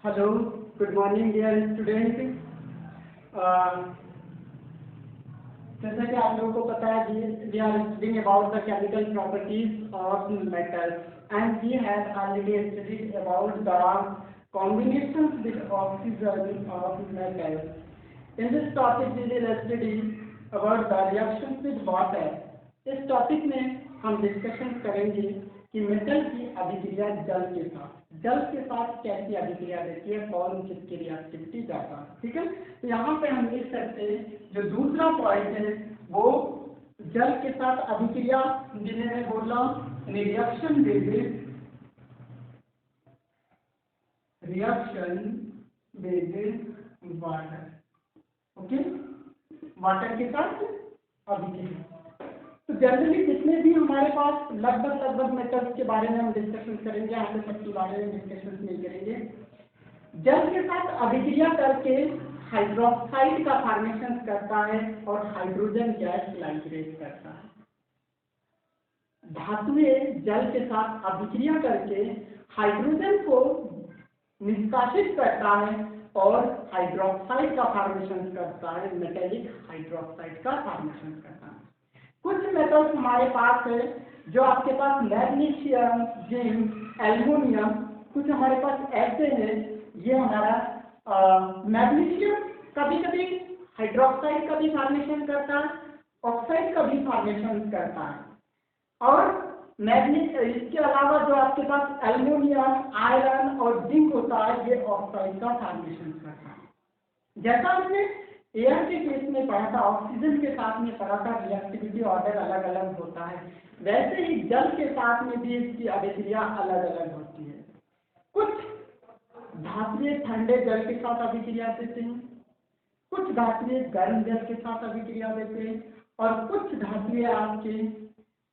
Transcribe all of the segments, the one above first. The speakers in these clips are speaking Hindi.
Hello, good morning dear student. जैसा कि आप लोगों को पता है we are studying about the chemical properties of metals and we have already studied about the combinations with oxygen of metals. In this topic we will study about the reactions with water. इस टॉपिक में हम डिस्कशन करेंगे कि मेटल की अभिक्रिया जल के साथ कैसी अभिक्रिया देती है, कौन किसकी रिएक्टिविटी ज्यादा, ठीक है। तो यहाँ पे हम देख सकते हैं जो दूसरा पॉइंट है वो जल के साथ अभिक्रिया जिन्हें मैं बोल रहा हूँ reaction with water. Okay, water के साथ अभिक्रिया। तो जनरली जितने भी हमारे पास लगभग मेटल्स के बारे में हम डिस्कशन करेंगे, यहाँ पे सबके बारे में डिस्कशन नहीं करेंगे। जल के साथ अभिक्रिया करके हाइड्रोक्साइड का फॉर्मेशन करता है और हाइड्रोजन गैस लाइब्रेट करता है। धातुएं जल के साथ अभिक्रिया करके हाइड्रोजन को निष्कासित करता है और हाइड्रोक्साइड का फॉर्मेशन करता है, मेटेलिक हाइड्रोक्साइड का फॉर्मेशन करता है। कुछ मेटल्स हमारे पास है जो आपके पास मैग्नीशियम, जिंक, एल्युमिनियम, कुछ हमारे पास ऐसे हैं। ये हमारा मैग्नीशियम कभी कभी हाइड्रोक्साइड का भी फॉर्मेशन करता है, ऑक्साइड का भी फॉर्मेशन करता है। और इसके अलावा जो आपके पास एल्युमिनियम, आयरन और जिंक होता है ये ऑक्साइड का फॉर्मेशन करता है। जैसा हमने एयर के केस में पढ़ा था, ऑक्सीजन के साथ में पढ़ा था, रिएक्टिविटी ऑर्डर अलग अलग होता है, वैसे ही जल के साथ में भी इसकी अभिक्रिया अलग अलग होती है। कुछ धातुएं ठंडे जल के साथ अभिक्रिया देते हैं, कुछ धातुएं गर्म जल के साथ अभिक्रिया देते हैं और कुछ धातुएं आपके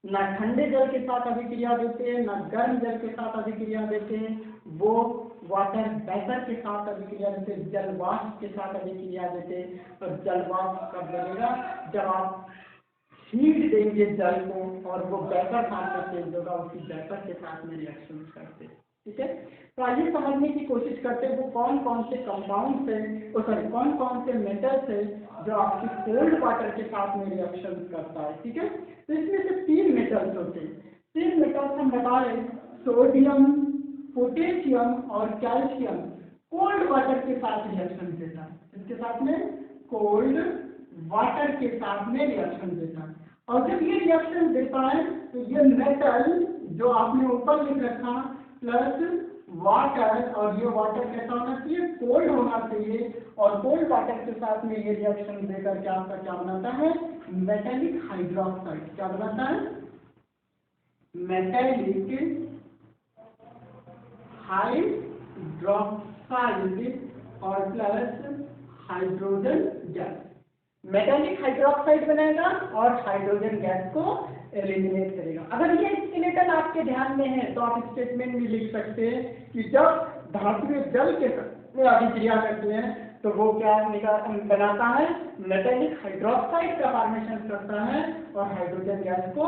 न ठंडे जल के साथ अभिक्रिया देते हैं न गर्म जल के साथ अभिक्रिया देते हैं। वो वाटर वेपर के साथ अभिक्रिया देते, जलवाष्प के साथ अभिक्रिया देते। और जलवाष्प कब बनेगा? जब आप हीट देंगे जल को और वो वेपर साथ में चेंज होगा, उसी वेपर के साथ में रिएक्शन करते, ठीक है। तो आइए समझने की कोशिश करते हैं वो कौन कौन से कंपाउंड है, कौन कौन से मेटल्स है जो आपके कोल्ड वाटर के साथ में रिएक्शन करता है, ठीक है। तो इसमें से 3 मेटल्स होते हैं। 3 मेटल्स हम बता रहे हैं, सोडियम, पोटेशियम और कैल्शियम कोल्ड वाटर के साथ रिएक्शन देता है। इसके साथ में कोल्ड वाटर के साथ में रिएक्शन देता है। और जब ये रिएक्शन देता है तो ये मेटल जो आपने ऊपर लिख रखा प्लस वाटर, और ये वाटर कैसा होना चाहिए? कोल्ड होना चाहिए। और कोल्ड वाटर के साथ में ये रिएक्शन देकर के आपका क्या बनाता है? Metallic hydroxide. क्या बनाता है? मेटेलिक हाइड्रोक्साइड और plus hydrogen gas. Metallic hydroxide बनाएगा और हाइड्रोजन गैस को एलिमिनेट करेगा। अगर ये स्केलेटन आपके ध्यान में है तो आप स्टेटमेंट भी लिख सकते हैं कि जब धातुएं जल के साथ अभिक्रिया करते हैं तो वो क्या बनाता है? मेटेलिक हाइड्रोक्साइड का फॉर्मेशन करता है और हाइड्रोजन गैस को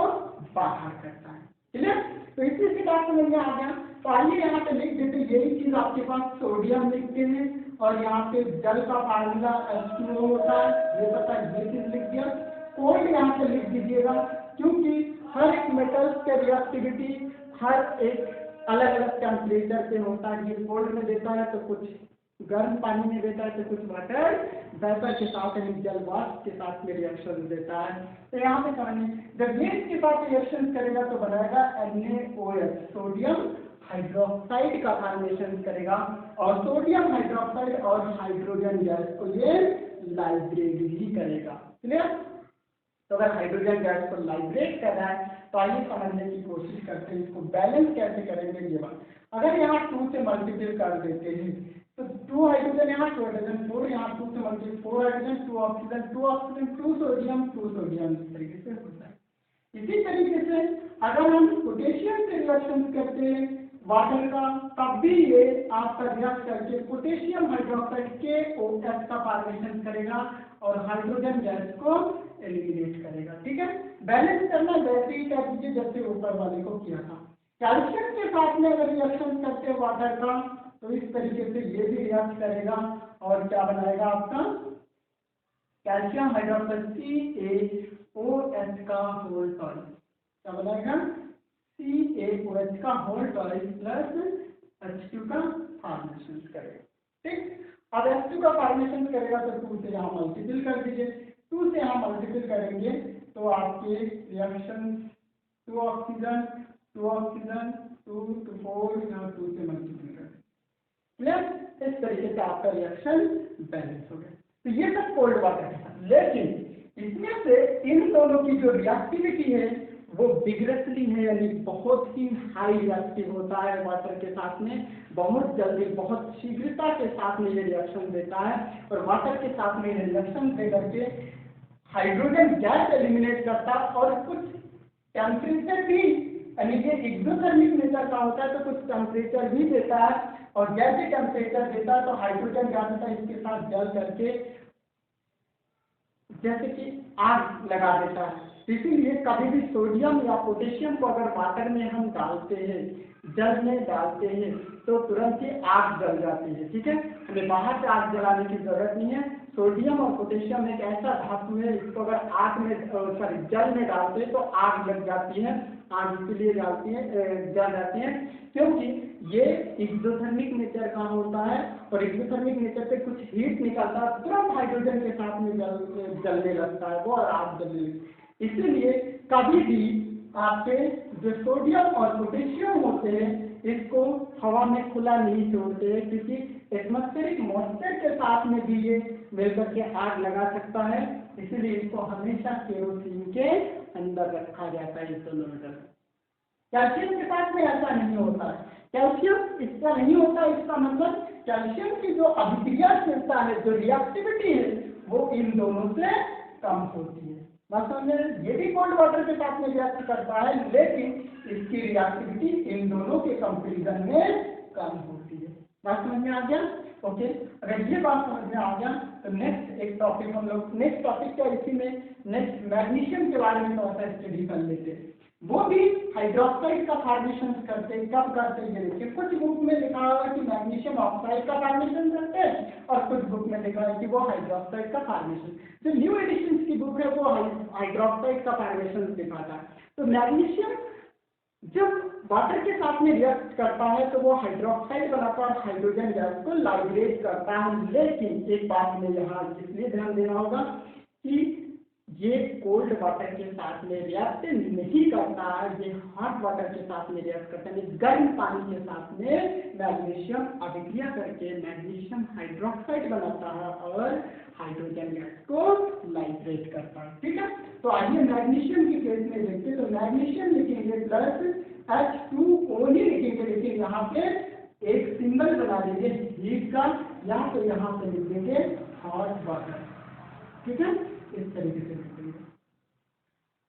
बाहर करता है, ठीक है। तो इसी से बात समझ में आ गया। तो आइए यहाँ पे लिख देते, यही चीज आपके पास सोडियम लिखते हैं और यहाँ पे जल का फार्मूला H2O होता है, ये पता ये चीज लिख दिया। कोल्ड यहाँ पे लिख दीजिएगा क्योंकि हर एक मेटल्स का रिएक्टिविटी हर एक अलग अलग टेम्परेचर पे होता है। ये कोल्ड में देता है तो कुछ गर्म पानी में देता है तो कुछ वाटर वेपर के साथ जलवाष्प के साथ में रिएक्शन देता है। तो यहाँ पे समझिए, जब ये इसके साथ रिएक्शन करेगा तो बनाएगा NaOH, सोडियम हाइड्रोक्साइड का फॉर्मेशन करेगा और सोडियम हाइड्रोक्साइड और हाइड्रोजन गैस को ये लाइब्रेट ही करेगा, क्लियर। तो अगर हाइड्रोजन गैस को लाइब्रेट कर रहा है तो आइए समझने की कोशिश करते हैं इसको बैलेंस कैसे करेंगे। ये बात अगर यहाँ 2 से मल्टीप्लाई कर देते हैं तो 2 हाइड्रोजन यहाँ 2 हाइड्रोजन 4 यहाँ 2 से multiply 4 hydrogen 2 oxygen 2 oxygen 2 sodium 2 sodium, इस तरीके से होता है। इसी तरीके से अगर हम पोटेशियम से रिएक्शन करते हैं वाटर का तब भी ये आपका रिएक्ट करके पोटेशियम हाइड्रोक्साइड KOH का फॉर्मेशन करेगा और हाइड्रोजन गैस को एलिमिनेट करेगा, ठीक है। बैलेंस करना वैसे ही कर दीजिए जैसे ऊपर वाले को किया था। कैल्शियम के साथ में अगर रिएक्शन करते हैं वाटर का तो इस तरीके से ये भी रिएक्ट करेगा और क्या बनाएगा आपका कैल्शियम हाइड्रोक्साइड CaOH का होल टॉइल, क्या बनाएगा CaOH का होल टॉइल प्लस H2 का फॉर्मेशन करेगा। ठीक, अब H2 का फॉर्मेशन करेगा तो 2 से यहाँ मल्टीपल कर दीजिए, 2 से यहाँ मल्टीपल करेंगे तो आपके रिएक्शन 2 ऑक्सीजन 2 ऑक्सीजन 2 to 4 यहाँ 2 से मल्टीपल कर, क्लियर। इस तरीके से आपका रिएक्शन बैलेंस हो गया। तो ये सब कोल्ड वाटर के साथ, लेकिन इसमें से इन दोनों की जो रिएक्टिविटी है वो विग्रेसली है, यानी बहुत ही हाई रिएक्टिव होता है वाटर के साथ में, बहुत जल्दी बहुत शीघ्रता के साथ में ये रिएक्शन देता है और वाटर के साथ में ये रिएक्शन दे करके हाइड्रोजन गैस एलिमिनेट करता और कुछ टेम्परेचर भी, यानी ये एक्सोथर्मिक नेचर का होता है तो कुछ टेम्परेचर भी देता है और जैसे टेम्परेचर देता है तो हाइड्रोजन गैस होता है इसके साथ जल करके जैसे कि आग लगा देता है। इसीलिए कभी भी सोडियम या पोटेशियम को अगर वाटर में हम डालते हैं, जल में डालते हैं तो तुरंत ही आग जल जाती है, ठीक है। हमें बाहर से आग जलाने की जरूरत नहीं है। सोडियम और पोटेशियम एक ऐसा धातु है, इसको अगर आग में सॉरी जल में डालते हैं तो आग लग जाती है, आग इसलिए डालती है जल जाती है क्योंकि ये एक्सोथर्मिक नेचर का होता है और एक्सोथर्मिक नेचर पे कुछ हीट निकलता है, तुरंत हाइड्रोजन के साथ में जलने लगता है वो और आग जलने लगती है। इसलिए कभी भी आपके जो सोडियम और पोटेशियम होते हैं इसको हवा में खुला नहीं छोड़ते हैं क्योंकि एटमॉस्फेरिक मॉइस्चर के साथ में भी ये मिलकर के आग लगा सकता है, इसलिए इसको हमेशा केरोसिन के अंदर रखा जाता है। इस दोनों में कैल्शियम के साथ में ऐसा नहीं होता है, कैल्शियम इसका नहीं होता, इसका मतलब कैल्शियम की जो अभिक्रियाशीलता है, जो रिएक्टिविटी है वो इन दोनों से कम होती है। बात समझ, ये भी कोल्ड वाटर के साथ में रिएक्ट करता है लेकिन इसकी रिएक्टिविटी इन दोनों के कंपैरिजन में कम होती है। बात समझ में आ गया? ओके, अगर ये बात समझ में आ गया तो नेक्स्ट एक टॉपिक हम लोग, नेक्स्ट टॉपिक क्या इसी में नेक्स्ट मैग्नीशियम के बारे में थोड़ा सा स्टडी कर लेते हैं। वो भी हाइड्रोक्साइड का फॉर्मेशन करते हैं, कब करते हैं ये देखिए, कुछ बुक में लिखा हुआ है कि मैग्नीशियम ऑक्साइड का फॉर्मेशन करते हैं और कुछ बुक में लिखा है कि वो हाइड्रोक्साइड का फॉर्मेशन। जो न्यू एडिशन की बुक है वो हाइड्रोक्साइड का फॉर्मेशन दिखाता है। तो मैग्नीशियम जब वाटर के साथ में रिएक्ट करता है तो वो हाइड्रोक्साइड बनाता है, हाइड्रोजन गैस को लाइब्रेट करता है। लेकिन एक बात में यहाँ इसलिए ध्यान देना होगा कि ये कोल्ड वाटर के साथ में रिएक्ट नहीं करता है, ये हॉट वाटर के साथ में रिएक्ट करता है, गर्म पानी के साथ में मैग्नीशियम अभिक्रिया करके मैग्नीशियम हाइड्रोक्साइड बनाता है और हाइड्रोजन गैस को लाइब्रेट करता है, ठीक है। तो आइए मैग्नीशियम की केस में देखते हैं। तो मैग्नीशियम लिखेंगे प्लस H2O ही लिखेंगे, लेकिन यहाँ पे एक सिंबल बना देंगे हीट का, या तो यहाँ पे लिख देंगे हॉट वाटर, ठीक है। इस तरीके से लिख देंगे,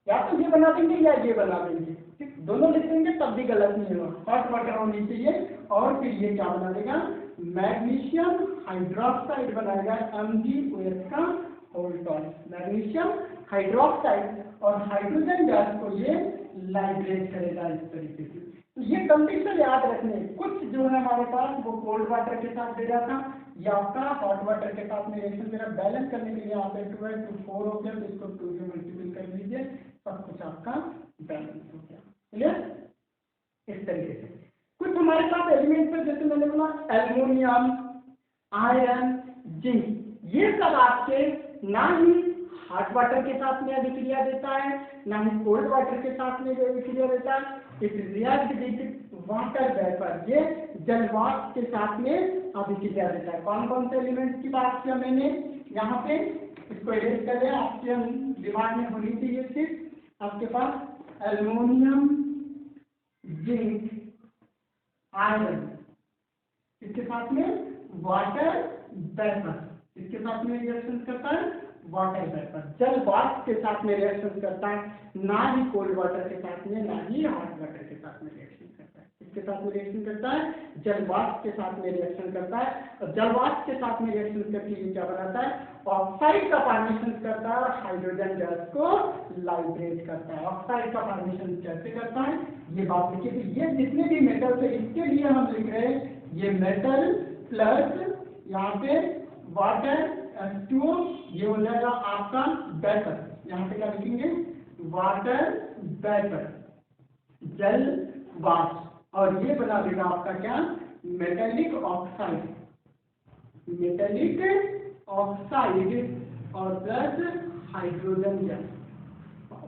या तो ये बना देंगे या ये बना देंगे, ठीक, दोनों लिख देंगे तब भी गलत नहीं होगा। हॉट वाटर होनी चाहिए और फिर ये क्या बना देगा, मैग्नीशियम हाइड्रोक्साइड बनाएगा MgOH का होल टॉइल, मैग्नीशियम हाइड्रोक्साइड और हाइड्रोजन गैस को ये लाइब्रेट करेगा इस तरीके से। तो ये कंडीशन याद रखने, कुछ जो है हमारे पास वो कोल्ड वाटर के साथ दे रहा था, या आपका हॉट वाटर के साथ में रिएक्शन मेरा बैलेंस करने के लिए यहाँ पे 2/4 हो गया तो इसको 2 से मल्टीपल कर लीजिए, सब कुछ आपका बैलेंस हो गया, क्लियर। इस तरीके से कुछ हमारे पास एलिमेंट्स है, जैसे मैंने बोला एल्युमिनियम, आयरन, जिंक, ये सब आपके ना ही हॉट वाटर के साथ में अभिक्रिया देता है ना ही कोल्ड वाटर के साथ में अभिक्रिया देता है। It react with water vapour, ये जलवाष्प के साथ में अभिक्रिया देता है। कौन कौन से एलिमेंट्स की बात किया मैंने यहाँ पे, इसको एडिट कर रहे हैं, आपके दिमाग में होनी चाहिए सिर्फ आपके पास एल्युमिनियम, जिंक, आयरन, इसके साथ में वाटर वेपर, इसके साथ में रिएक्शन करता है वाटर वेपर, जल वाष्प के साथ में रिएक्शन करता है, ना ही कोल्ड वाटर के साथ में ना ही हॉट वाटर के साथ में रिएक्शन करता है। इसके साथ में रिएक्शन करता है, जल वाष्प के साथ में रिएक्शन करता है, और जल वाष्प के साथ में रिएक्शन करके ये क्या बनाता है, ऑक्साइड का फॉर्मेशन करता है और हाइड्रोजन गैस को लाइब्रेट करता है। ऑक्साइड का फॉर्मेशन कैसे करता है ये बात देखिए। तो ये जितने भी मेटल थे इसके लिए हम लिख रहे हैं ये मेटल प्लस यहाँ पे वाटर H2O, ये हो जाएगा आपका वेपर। यहाँ पे क्या लिखेंगे, वाटर वेपर, जल वाष्प, और ये बना देगा आपका क्या, मेटेलिक ऑक्साइड, मेटेलिक ऑक्साइड और प्लस हाइड्रोजन गैस।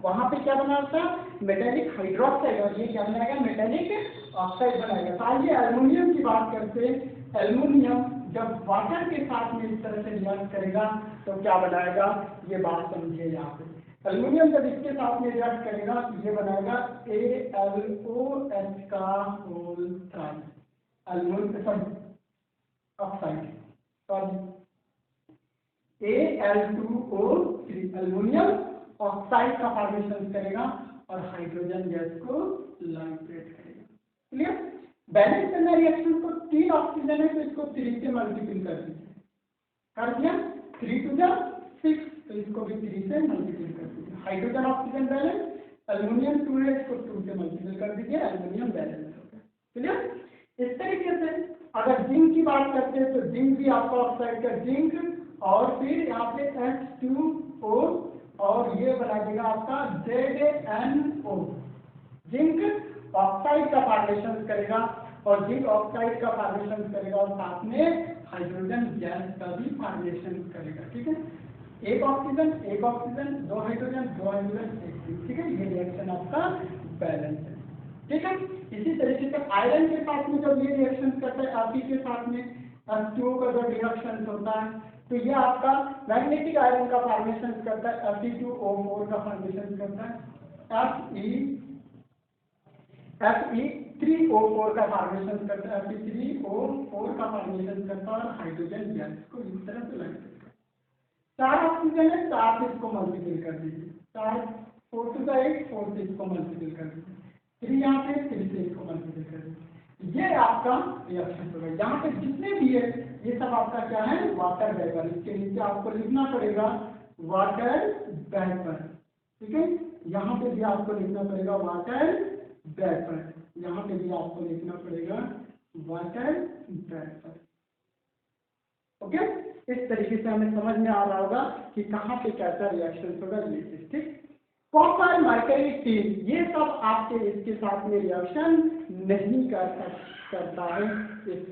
वहां पे क्या बनाता है, मेटेलिक हाइड्रोक्साइड, और ये क्या बनाएगा, मेटेलिक ऑक्साइड बनाएगा। तो आइए एल्युमिनियम की बात करते हैं। एल्युमिनियम जब वाटर के साथ में इस तरह से रिएक्ट करेगा तो क्या बनाएगा, ये बात समझिए। यहाँ पे एल्युमिनियम जब इसके साथ में रिएक्ट करेगा तो ये बनाएगा AlOH का whole tri aluminium oxide, sorry Al2O3 aluminium oxide का फॉर्मेशन करेगा और हाइड्रोजन गैस को लाइब्रेट करेगा। क्लियर। बैलेंस करना रिएक्शन को, 3 ऑक्सीजन है तो इसको 3 से मल्टीपल कर दीजिए, कर दिया, 3 टू द 6, तो इसको भी 3 से मल्टीपल कर दीजिए। हाइड्रोजन ऑक्सीजन बैलेंस, एल्युमिनियम 2 है, इसको 2 से मल्टीपल कर दीजिए, एल्युमिनियम बैलेंस हो गया। क्लियर। इस तरीके से अगर जिंक की बात करते हैं तो जिंक भी आपका ऑक्साइड का जिंक, और फिर यहाँ पे H2O, और ये बना देगा आपका ZnO। जिंक ऑक्साइड का फॉर्मेशन करेगा, और जिंक ऑक्साइड का फॉर्मेशन करेगा और साथ में हाइड्रोजन गैस का भी फॉर्मेशन करेगा। ठीक है, एक ऑक्सीजन, दो हाइड्रोजन, एक, ठीक है, ये रिएक्शन आपका बैलेंस है। ठीक है, इसी तरीके से आयरन के साथ में जब ये रिएक्शन करता है, Fe के साथ में H2O का जब रिएक्शन होता है तो ये आपका मैग्नेटिक आयरन का फॉर्मेशन करता है, Fe2O4 का फॉर्मेशन करता है, Fe3O4 का फॉर्मेशन करता है, Fe3O4 का फॉर्मेशन करता है और हाइड्रोजन गैस को इस तरह से लाइट करता है। 4 ऑक्सीजन है, 4 से इसको मल्टीपल कर दीजिए, 4 4 to the 8, 4 से इसको मल्टीपल कर दीजिए, 3 यहाँ पे, 3 से इसको मल्टीपल कर दीजिए। ये आपका रिएक्शन होगा। यहाँ पे जितने भी है ये सब आपका क्या है, वाटर वेपर। इसके नीचे आपको लिखना पड़ेगा वाटर वेपर। ठीक है, यहाँ पे भी आपको लिखना पड़ेगा वाटर वेपर, यहाँ पे भी आपको लिखना पड़ेगा वाटर वेपर। ओके, इस तरीके से हमें समझ में आ रहा होगा कि कहाँ पे कैसा रिएक्शन होगा ये चीज। ठीक, कॉपर, मरकरी, टीन, ये सब आपके इसके साथ में रिएक्शन नहीं करता है इस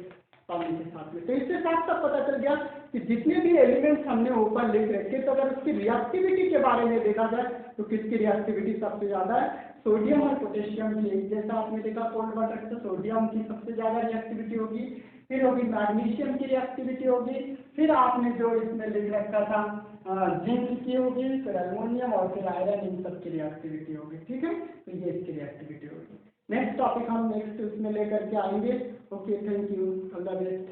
पानी के साथ में। तो इससे साफ साफ पता चल गया कि जितने भी एलिमेंट्स हमने ऊपर लिख रखे, तो अगर उसकी रिएक्टिविटी के बारे में देखा जाए तो किसकी रिएक्टिविटी सबसे ज्यादा है, सोडियम और पोटेशियम की। जैसा आपने देखा कोल्ड वाटर से सोडियम की सबसे ज्यादा रिएक्टिविटी होगी, फिर होगी मैग्नीशियम की रिएक्टिविटी होगी, फिर आपने जो इसमें लिख रखा था जिंक की होगी, फिर एल्युमिनियम और फिर आयरन, इन सब की रिएक्टिविटी होगी। ठीक है, तो ये इसकी रिएक्टिविटी होगी। नेक्स्ट टॉपिक हम नेक्स्ट उसमें लेकर के आएंगे। Okay, thank you, all the best.